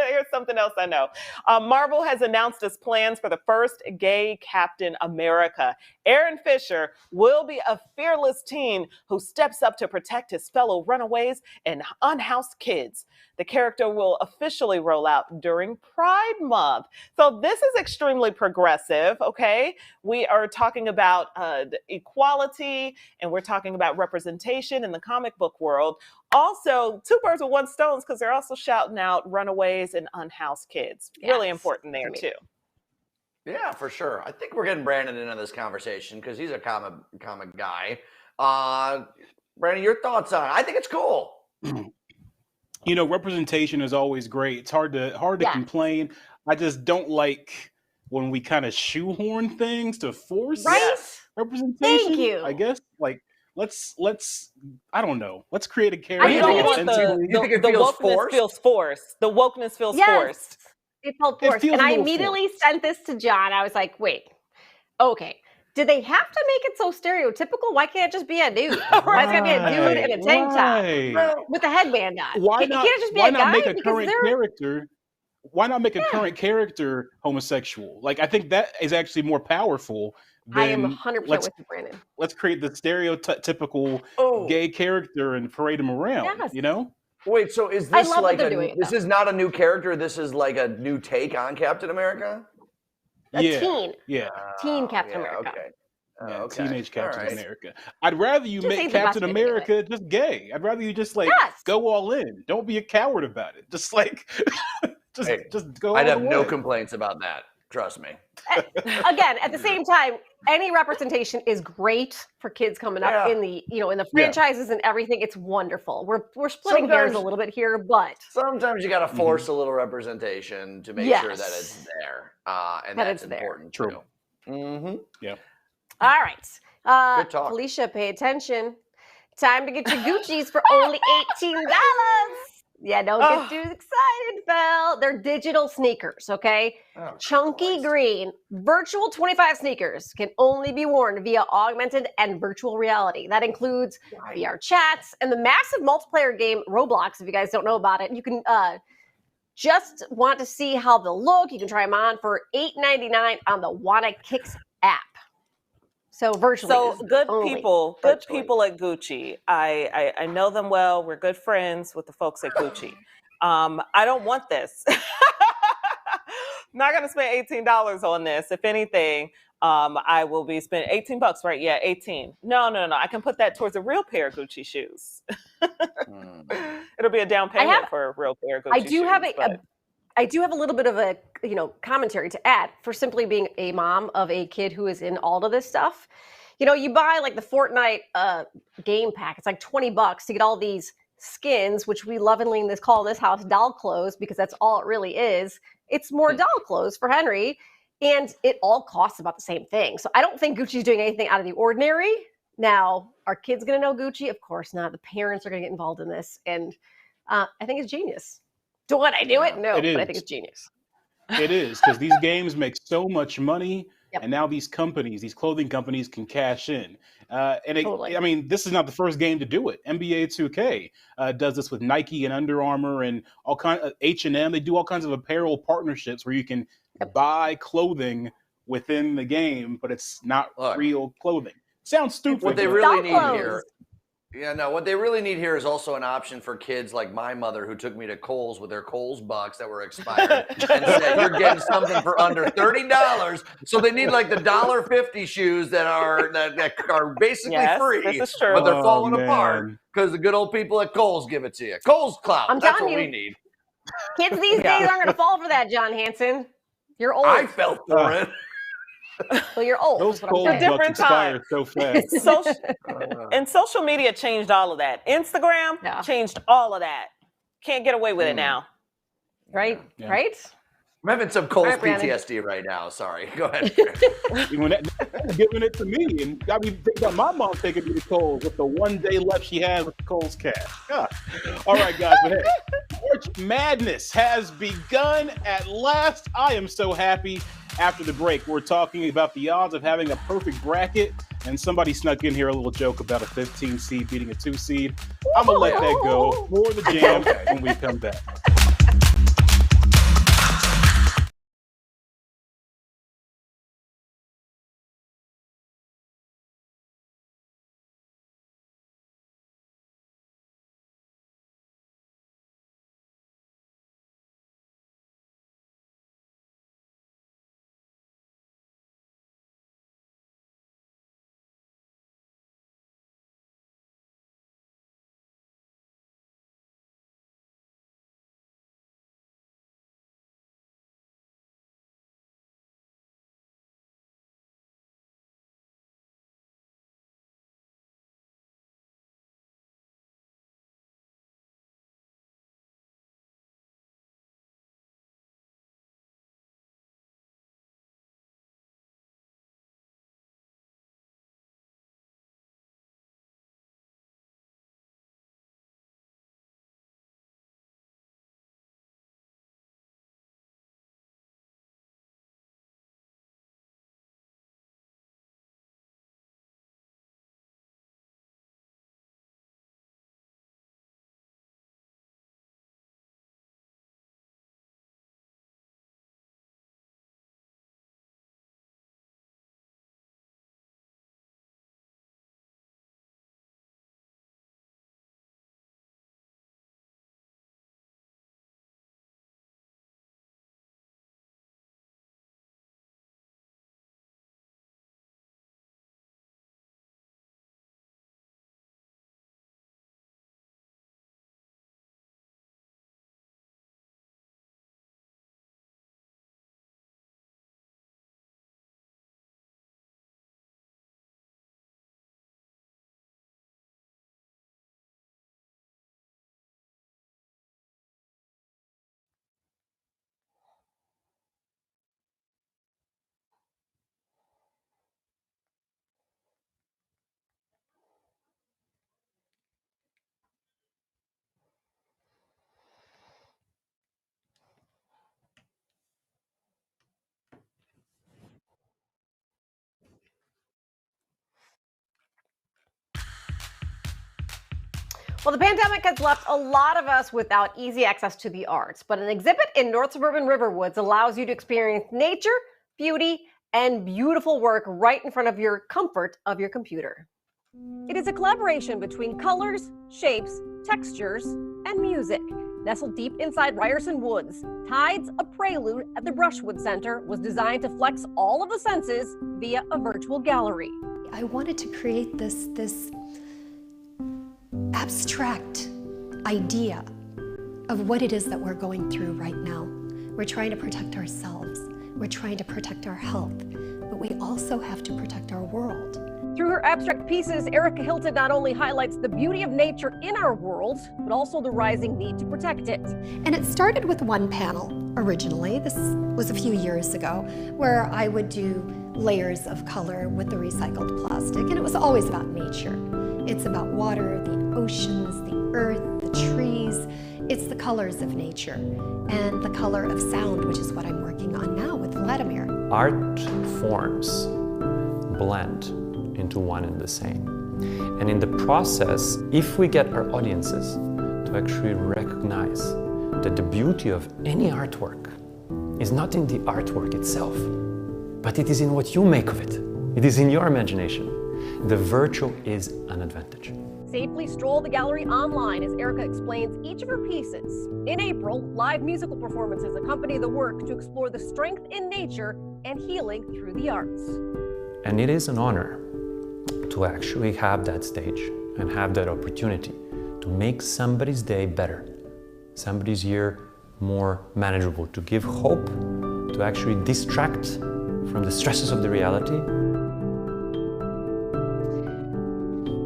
Speaker 3: Here's something else I know. Marvel has announced its plans for the first gay Captain America. Aaron Fisher will be a fearless teen who steps up to protect his fellow runaways and unhoused kids. The character will officially roll out during Pride Month. So this is extremely progressive, okay? We are talking about equality, and we're talking about representation in the comic book world. Also, two birds with one stone, because they're also shouting out runaways and unhoused kids. Really
Speaker 2: Yes,
Speaker 3: important there,
Speaker 2: to me.
Speaker 3: too.
Speaker 1: Yeah, for sure. I think we're getting Brandon into this conversation because he's a comic guy. Brandon, your thoughts on it? I think it's cool.
Speaker 4: You know, representation is always great. It's hard to
Speaker 2: Yeah.
Speaker 4: complain. I just don't like when we kind of shoehorn things to force
Speaker 2: Right?
Speaker 4: representation.
Speaker 2: Thank you.
Speaker 4: I guess like let's I don't know. Let's create a
Speaker 3: I
Speaker 4: character.
Speaker 1: You
Speaker 3: don't
Speaker 1: think
Speaker 3: want
Speaker 1: it's- you think it
Speaker 3: the
Speaker 1: feels
Speaker 3: wokeness
Speaker 1: forced?
Speaker 3: feels forced. The wokeness feels
Speaker 2: Yes.
Speaker 3: forced.
Speaker 2: It felt
Speaker 4: It
Speaker 2: forced.
Speaker 4: feels
Speaker 2: And
Speaker 4: a
Speaker 2: I
Speaker 4: little
Speaker 2: immediately sent this to John. I was like, wait, okay. Did they have to make it so stereotypical? Why can't it just be a dude? Why it's gotta be a dude in a tank top
Speaker 4: Right.
Speaker 2: with a headband on?
Speaker 4: Why
Speaker 2: Can't
Speaker 4: not?
Speaker 2: it just be
Speaker 4: Why
Speaker 2: a
Speaker 4: not
Speaker 2: guy?
Speaker 4: make a
Speaker 2: Because
Speaker 4: current
Speaker 2: they're
Speaker 4: character? Why not make a current character homosexual? Like I think that is actually more powerful
Speaker 2: I am
Speaker 4: than
Speaker 2: 100%
Speaker 4: let's
Speaker 2: with you, Brandon.
Speaker 4: create the stereotypical
Speaker 1: Oh,
Speaker 4: gay character and parade him around.
Speaker 2: Yes.
Speaker 4: You know?
Speaker 1: wait. So is
Speaker 2: I
Speaker 1: this
Speaker 2: love that
Speaker 1: like
Speaker 2: they're doing it,
Speaker 1: this
Speaker 2: though.
Speaker 1: is not a new character? This is like a new take on Captain America?
Speaker 2: A
Speaker 4: Yeah.
Speaker 2: teen.
Speaker 4: Yeah.
Speaker 2: Teen Captain
Speaker 1: yeah,
Speaker 2: America.
Speaker 1: Okay.
Speaker 4: Yeah,
Speaker 1: Okay.
Speaker 4: teenage Captain
Speaker 1: All right.
Speaker 4: America. I'd rather you
Speaker 2: Just
Speaker 4: make
Speaker 2: ain't the best
Speaker 4: Captain
Speaker 2: way to do it.
Speaker 4: America just gay. I'd rather you just like
Speaker 2: Yes.
Speaker 4: go all in. Don't be a coward about it. Just like
Speaker 1: Hey,
Speaker 4: just go
Speaker 1: I'd
Speaker 4: all
Speaker 1: have
Speaker 4: the
Speaker 1: no
Speaker 4: way.
Speaker 1: complaints about that. Trust me.
Speaker 2: Again, at the same time, any representation is great for kids coming up
Speaker 1: Yeah.
Speaker 2: in the in the franchises and everything. It's wonderful. We're splitting hairs a
Speaker 1: Sometimes-
Speaker 2: little bit here, but
Speaker 1: Sometimes you got to force a little representation to make sure that
Speaker 2: Yes.
Speaker 1: it's there, and
Speaker 2: That
Speaker 1: that's
Speaker 2: it's there.
Speaker 1: important
Speaker 4: True.
Speaker 1: too. Mm-hmm.
Speaker 2: all right.
Speaker 1: Good talk.
Speaker 2: Felicia, pay attention. Time to get your Gucci's for only $18. Yeah, don't get too excited, Belle. They're digital sneakers, okay?
Speaker 1: Oh,
Speaker 2: Chunky
Speaker 1: Christ.
Speaker 2: green, virtual 25 sneakers can only be worn via augmented and virtual reality. That includes VR chats and the massive multiplayer game Roblox. If you guys don't know about it, you can just want to see how they'll look. You can try them on for $8.99 on the Wanna Kicks app. So virtually.
Speaker 3: So good
Speaker 2: only
Speaker 3: people
Speaker 2: virtually.
Speaker 3: at Gucci. I know them well. We're good friends with the folks at Gucci. I don't want this. Not gonna spend $18 on this. If anything, I will be spending $18, right? Yeah, 18. No. I can put that towards a real pair of Gucci shoes. It'll be a down payment for a real pair of Gucci
Speaker 2: I do
Speaker 3: shoes.
Speaker 2: have
Speaker 3: but-
Speaker 2: I do have a little bit of a commentary to add for simply being a mom of a kid who is in all of this stuff. You buy like the Fortnite game pack. It's like $20 to get all these skins, which we lovingly call in this house doll clothes because that's all it really is. It's more doll clothes for Henry, and it all costs about the same thing. So I don't think Gucci's doing anything out of the ordinary. Now, are kids going to know Gucci? Of course not. The parents are going to get involved in this, and I think it's genius. Do I do it? No,
Speaker 4: It
Speaker 2: but I
Speaker 4: is.
Speaker 2: think it's genius.
Speaker 4: It is because these games make so much money,
Speaker 2: Yep.
Speaker 4: and now these clothing companies, can cash in.
Speaker 2: Totally.
Speaker 4: I mean, this is not the first game to do it. NBA 2K does this with Nike and Under Armour and all kind of H&M. They do all kinds of apparel partnerships where you can buy clothing within the game, but it's not
Speaker 1: Look.
Speaker 4: real clothing. Sounds stupid.
Speaker 1: What they
Speaker 4: but-
Speaker 1: really
Speaker 2: Doll
Speaker 1: need
Speaker 2: clothes.
Speaker 1: here, Yeah, no, what they really need here is also an option for kids like my mother who took me to Kohl's with their Kohl's bucks that were expired and said, you're getting something for under $30. So they need like the $1.50 shoes that are basically free,
Speaker 3: this is true.
Speaker 1: but they're falling apart because the good old people at Kohl's give it to you. Kohl's clout, that's what we need.
Speaker 2: Kids these days aren't going to fall for that, John Hanson. You're old.
Speaker 1: I fell for it.
Speaker 2: Well, you're old.
Speaker 4: Those
Speaker 2: Kohl's
Speaker 3: bucks expire
Speaker 4: so fast.
Speaker 3: And social media changed all of that. Instagram changed all of that. Can't get away with it now.
Speaker 2: Right? Yeah. Right?
Speaker 1: I'm having some Kohl's PTSD right now. Sorry. Go ahead.
Speaker 4: Giving it to me. And I mean, think about my mom taking me to Kohl's with the 1 day left she had with the Kohl's cash. God. All right, guys. But hey, March Madness has begun at last. I am so happy. After the break, we're talking about the odds of having a perfect bracket. And somebody snuck in here a little joke about a 15 seed beating a 2 seed. I'm going to let that go. More of the jam when we come back.
Speaker 2: Well, the pandemic has left a lot of us without easy access to the arts, but an exhibit in North Suburban Riverwoods allows you to experience nature, beauty, and beautiful work right in front of your comfort of your computer. It is a collaboration between colors, shapes, textures, and music. Nestled deep inside Ryerson Woods, Tides, a prelude at the Brushwood Center, was designed to flex all of the senses via a virtual gallery.
Speaker 9: I wanted to create this abstract idea of what it is that we're going through right now. We're trying to protect ourselves. We're trying to protect our health, but we also have to protect our world.
Speaker 2: Through her abstract pieces, Arica Hilton not only highlights the beauty of nature in our world, but also the rising need to protect it.
Speaker 9: And it started with one panel originally. This was a few years ago, where I would do layers of color with the recycled plastic, and it was always about nature. It's about water, the oceans, the earth, the trees. It's the colors of nature and the color of sound, which is what I'm working on now with Vladimir.
Speaker 10: Art forms blend into one and the same. And in the process, if we get our audiences to actually recognize that the beauty of any artwork is not in the artwork itself, but it is in what you make of it. It is in your imagination. The virtual is an advantage.
Speaker 2: Safely stroll the gallery online as Arica explains each of her pieces. In April, live musical performances accompany the work to explore the strength in nature and healing through the arts.
Speaker 10: And it is an honor to actually have that stage and have that opportunity to make somebody's day better, somebody's year more manageable, to give hope, to actually distract from the stresses of the reality.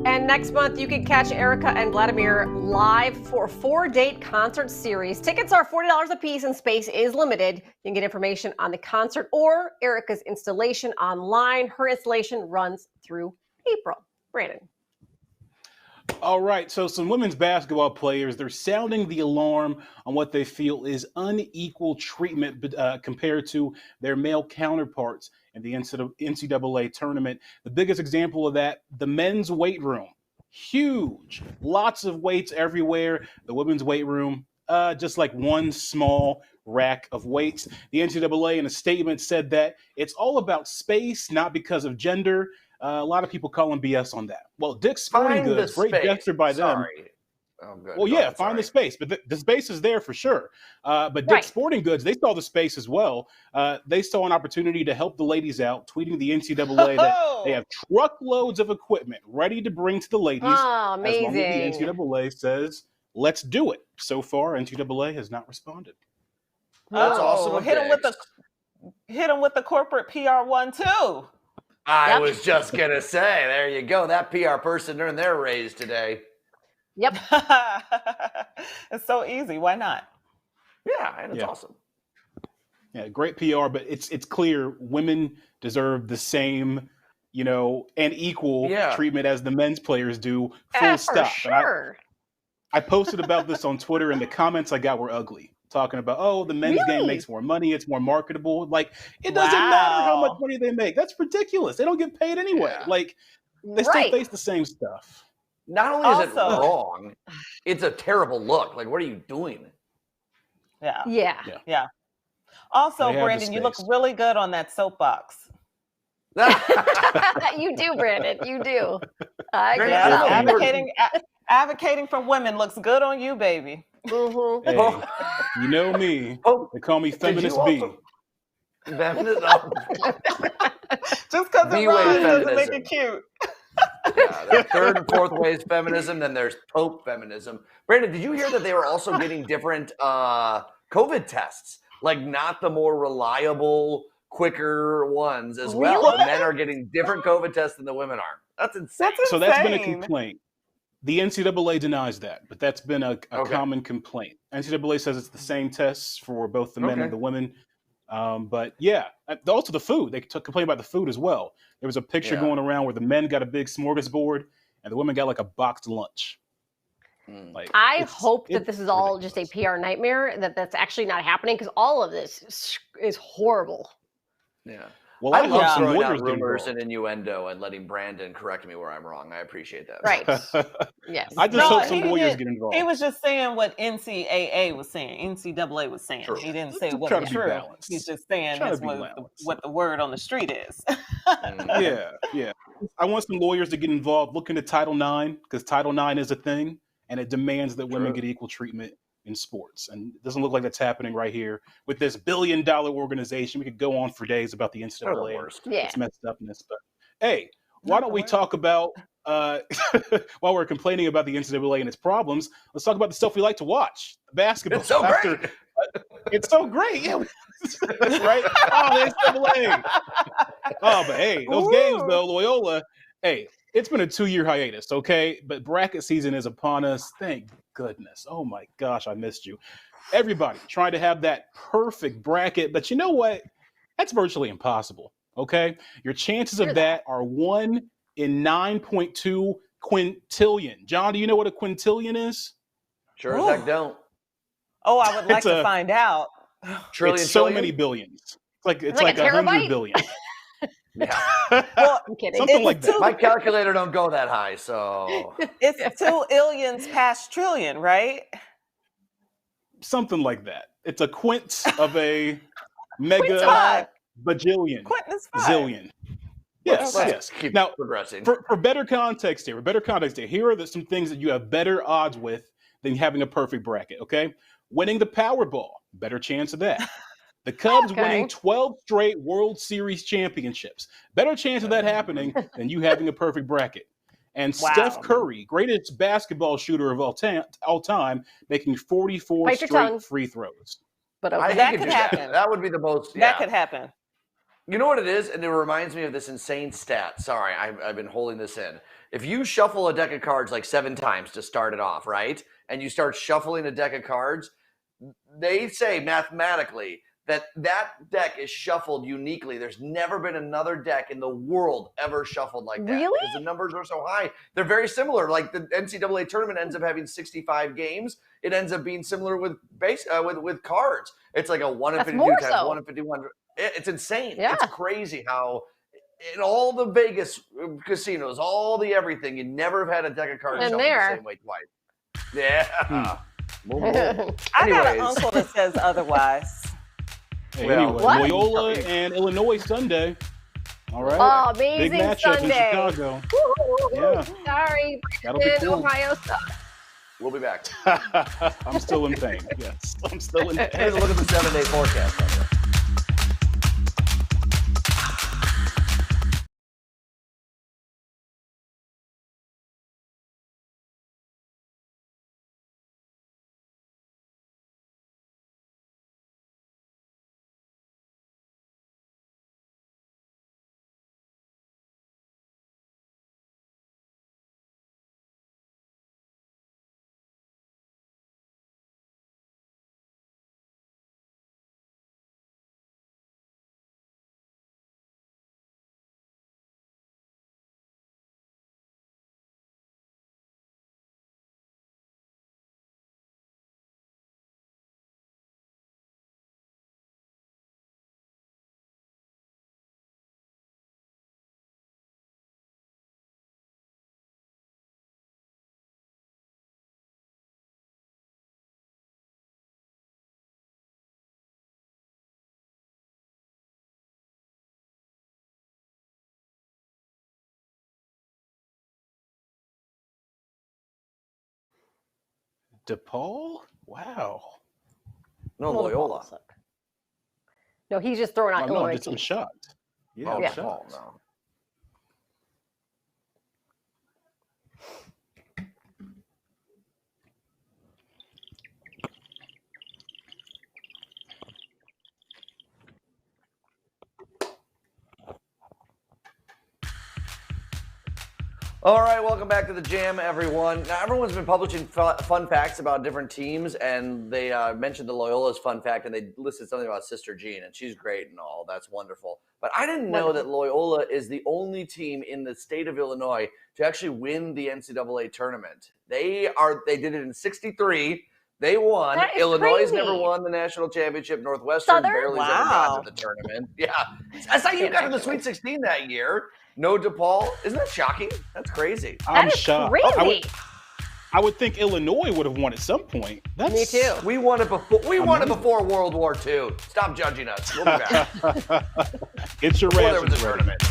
Speaker 2: And next month, you can catch Arica and Vladimir live for a 4-date concert series. Tickets are $40 a piece and space is limited. You can get information on the concert or Arica's installation online. Her installation runs through April. Brandon.
Speaker 4: All right, so some women's basketball players, they're sounding the alarm on what they feel is unequal treatment compared to their male counterparts in the NCAA tournament. The biggest example of that, the men's weight room. Huge, lots of weights everywhere. The women's weight room, just like one small rack of weights. The NCAA in a statement said that it's all about space, not because of gender. A lot of people call him BS on that. Well, Dick's Sporting Goods, great gesture by them.
Speaker 1: Oh, good.
Speaker 4: Well, yeah, find the space, but the space is there for sure. But Dick's Sporting Goods, they saw the space as well. They saw an opportunity to help the ladies out, tweeting the NCAA that they have truckloads of equipment ready to bring to the ladies.
Speaker 2: Oh, amazing.
Speaker 4: As long as the NCAA says, let's do it. So far, NCAA has not responded.
Speaker 1: That's awesome.
Speaker 3: Hit them with the corporate PR one too.
Speaker 1: I was just going to say, there you go. That PR person earned their raise today.
Speaker 2: Yep.
Speaker 3: It's so easy. Why not?
Speaker 1: Yeah, and it's awesome.
Speaker 4: Yeah, great PR, but it's clear women deserve the same, and equal treatment as the men's players do. Full stop.
Speaker 2: Sure.
Speaker 4: I posted about this on Twitter, and the comments I got were ugly. Talking about, the men's game makes more money, it's more marketable. Like, it doesn't matter how much money they make. That's ridiculous. They don't get paid anyway.
Speaker 1: Yeah.
Speaker 4: Like, they still face the same stuff.
Speaker 1: Not only is it wrong, it's a terrible look. Like, what are you doing?
Speaker 2: Yeah.
Speaker 3: Also, Brandon, you look really good on that soapbox.
Speaker 2: You do, Brandon. You do.
Speaker 3: Advocating for women looks good on you, baby.
Speaker 2: Mm-hmm.
Speaker 4: Hey, you know me. They call me Feminist B.
Speaker 1: Feminist?
Speaker 3: Just because it rhymes doesn't make it cute.
Speaker 1: There's third and fourth ways feminism, then there's Pope feminism. Brandon, did you hear that they were also getting different COVID tests? Like, not the more reliable, quicker ones as well. The men are getting different COVID tests than the women are. That's insane.
Speaker 4: So that's been a complaint. The NCAA denies that, but that's been a common complaint. NCAA says it's the same tests for both the men and the women. But yeah, also the food. They complain about the food as well. There was a picture going around where the men got a big smorgasbord and the women got like a boxed lunch. Like,
Speaker 2: I hope that this is all just a PR nightmare, that's actually not happening, because all of this is horrible.
Speaker 1: Yeah.
Speaker 4: Well,
Speaker 1: I love throwing out rumors and innuendo and letting Brandon correct me where I'm wrong. I appreciate that.
Speaker 2: Right. Yes.
Speaker 4: I just hope some lawyers get involved.
Speaker 3: He was just saying what NCAA was saying. NCAA was saying. True. He didn't say what was true. He's just saying that's what the word on the street is.
Speaker 4: Yeah. I want some lawyers to get involved. Look into Title IX, because Title IX is a thing, and it demands that women get equal treatment in sports. And it doesn't look like that's happening right here with this billion-dollar organization. We could go on for days about the NCAA. It's messed upness. But hey, why don't we talk about, while we're complaining about the NCAA and its problems, let's talk about the stuff we like to watch. Basketball.
Speaker 1: It's so great.
Speaker 4: It's so great. Yeah. Right? Oh, the NCAA. Oh, but hey, those games, though, Loyola, hey, it's been a 2-year hiatus, okay? But bracket season is upon us. Thank goodness. Oh my gosh, I missed you. Everybody trying to have that perfect bracket, but you know what? That's virtually impossible, okay? Your chances of that are 1 in 9.2 quintillion. John, do you know what a quintillion is?
Speaker 1: Sure as heck don't.
Speaker 3: Oh, I would like to find out.
Speaker 1: Trillion,
Speaker 4: it's so many billions. It's like 100 billion.
Speaker 1: Yeah.
Speaker 3: Well,
Speaker 2: I'm kidding.
Speaker 4: Something like that.
Speaker 1: My calculator don't go that high, so
Speaker 3: it's 2 illions past trillion, right?
Speaker 4: Something like that. It's a quint of a mega bajillion.
Speaker 3: Quint is 5.
Speaker 4: Zillion. Yes,
Speaker 1: Let's
Speaker 4: yes.
Speaker 1: keep
Speaker 4: Now,
Speaker 1: progressing.
Speaker 4: for better context here, here are some things that you have better odds with than having a perfect bracket, okay? Winning the Powerball, better chance of that. The Cubs winning 12 straight World Series championships, better chance of that happening than you having a perfect bracket. And Steph Curry, greatest basketball shooter of all time, making 44
Speaker 2: Bite your
Speaker 4: straight
Speaker 2: tongue.
Speaker 4: free throws.
Speaker 2: But
Speaker 3: That could happen.
Speaker 1: That would be the most.
Speaker 3: That could happen.
Speaker 1: You know what it is? And it reminds me of this insane stat. Sorry, I've been holding this in. If you shuffle a deck of cards like 7 times to start it off, right? And you start shuffling a deck of cards, they say mathematically that deck is shuffled uniquely. There's never been another deck in the world ever shuffled like that.
Speaker 2: Really?
Speaker 1: Because the numbers are so high. They're very similar. Like the NCAA tournament ends up having 65 games. It ends up being similar with with cards. It's like a 1 in 52 times 1 in 51. It's insane.
Speaker 2: Yeah.
Speaker 1: It's crazy how in all the Vegas casinos, all the everything, you never have had a deck of cards shuffled the same way twice. Yeah.
Speaker 3: I got an uncle that says otherwise.
Speaker 4: Hey, anyway, Loyola and Illinois Sunday. All right.
Speaker 2: Oh, amazing
Speaker 4: big matchup
Speaker 2: Sunday.
Speaker 4: in Chicago.
Speaker 2: Yeah. Sorry,
Speaker 4: That'll be cool.
Speaker 2: Ohio sucks.
Speaker 1: We'll be back.
Speaker 4: I'm still in pain. Yes, I'm still in pain.
Speaker 1: Here's a look at the 7-day forecast.
Speaker 4: DePaul? Wow.
Speaker 1: No, Loyola.
Speaker 2: No, he's just throwing out Illinois.
Speaker 4: I'm shocked. Yeah,
Speaker 1: I'm
Speaker 4: shocked.
Speaker 1: no. All right, welcome back to the Jam, everyone. Now, everyone's been publishing fun facts about different teams, and they mentioned the Loyola's fun fact, and they listed something about Sister Jean, and she's great and all. That's wonderful. But I didn't know that Loyola is the only team in the state of Illinois to actually win the NCAA tournament. They did it in '63. They won. Illinois never won the national championship. Northwestern barely ever got to the tournament. Yeah. SIU got to the Sweet 16 that year. No DePaul. Isn't that shocking? That's crazy.
Speaker 4: I'm shocked.
Speaker 2: Crazy.
Speaker 4: I would think Illinois would have won at some point.
Speaker 2: Me too.
Speaker 1: We won it before. We won it before World War II. Stop judging us. We'll be back.
Speaker 4: It's your
Speaker 1: Before there was a
Speaker 4: rations ready.
Speaker 1: tournament.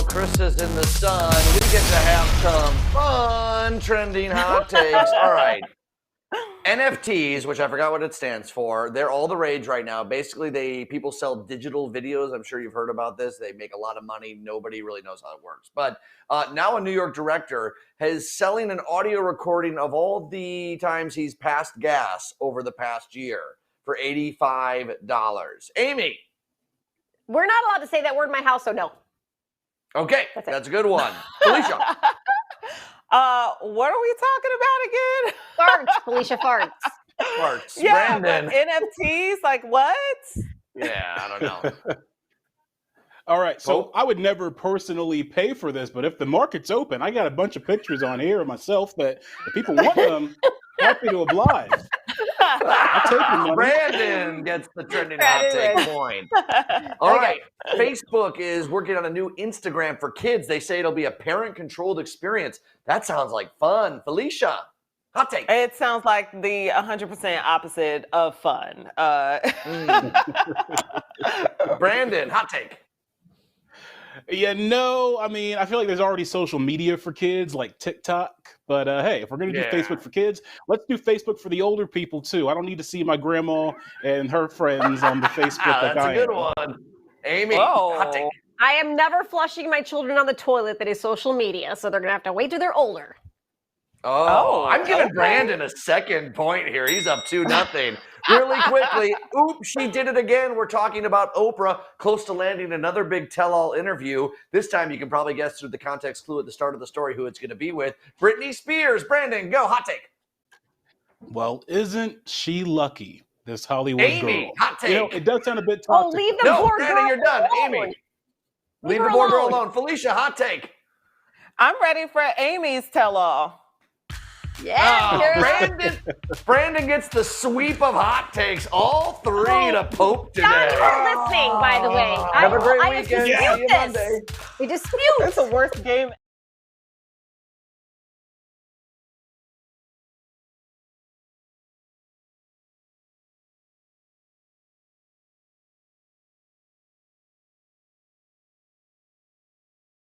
Speaker 1: Chris is in the sun. We get to have some fun trending hot takes. All right. NFTs, which I forgot what it stands for, they're all the rage right now. Basically, people sell digital videos. I'm sure you've heard about this. They make a lot of money. Nobody really knows how it works. But now a New York director is selling an audio recording of all the times he's passed gas over the past year for $85. Amy.
Speaker 2: We're not allowed to say that word in my house, so no.
Speaker 1: Okay, that's a good one. Felicia.
Speaker 3: What are we talking about again?
Speaker 2: Farts, Felicia, farts.
Speaker 1: Farts.
Speaker 3: Yeah,
Speaker 1: Brandon.
Speaker 3: NFTs, like what?
Speaker 1: Yeah, I don't know.
Speaker 4: All right, so I would never personally pay for this, but if the market's open, I got a bunch of pictures on here of myself that if people want them, happy to oblige. I'll take them.
Speaker 1: Brandon gets the trending hot take point. All right. Facebook is working on a new Instagram for kids. They say it'll be a parent-controlled experience. That sounds like fun. Felicia, hot take.
Speaker 3: It sounds like the 100% opposite of fun.
Speaker 1: Brandon, hot take.
Speaker 4: Yeah, no, I mean, I feel like there's already social media for kids like TikTok. But hey, if we're going to do Facebook for kids, let's do Facebook for the older people too. I don't need to see my grandma and her friends on the Facebook.
Speaker 1: That's a good one. Amy, hot take.
Speaker 2: I am never flushing my children on the toilet that is social media, so they're going to have to wait till they're older.
Speaker 1: I'm giving Brandon a second point here. He's up 2-0. Really quickly, oops, she did it again. We're talking about Oprah, close to landing another big tell-all interview. This time you can probably guess through the context clue at the start of the story who it's going to be with. Britney Spears. Brandon, go. Hot take.
Speaker 4: Well, isn't she lucky, this Hollywood
Speaker 1: Amy,
Speaker 4: girl?
Speaker 1: hot take.
Speaker 4: You know, it does sound a bit toxic.
Speaker 2: Oh, leave the poor
Speaker 1: Brandon,
Speaker 2: girl
Speaker 1: you're done.
Speaker 2: alone.
Speaker 1: Amy, leave the poor girl alone. Felicia, hot take.
Speaker 3: I'm ready for Amy's tell-all.
Speaker 1: Brandon gets the sweep of hot takes, all three to Pope today.
Speaker 2: John, you were listening, by the way.
Speaker 1: Have a great
Speaker 2: I
Speaker 1: weekend.
Speaker 2: dispute
Speaker 1: See you
Speaker 2: this.
Speaker 1: Monday.
Speaker 2: We dispute.
Speaker 3: That's the worst game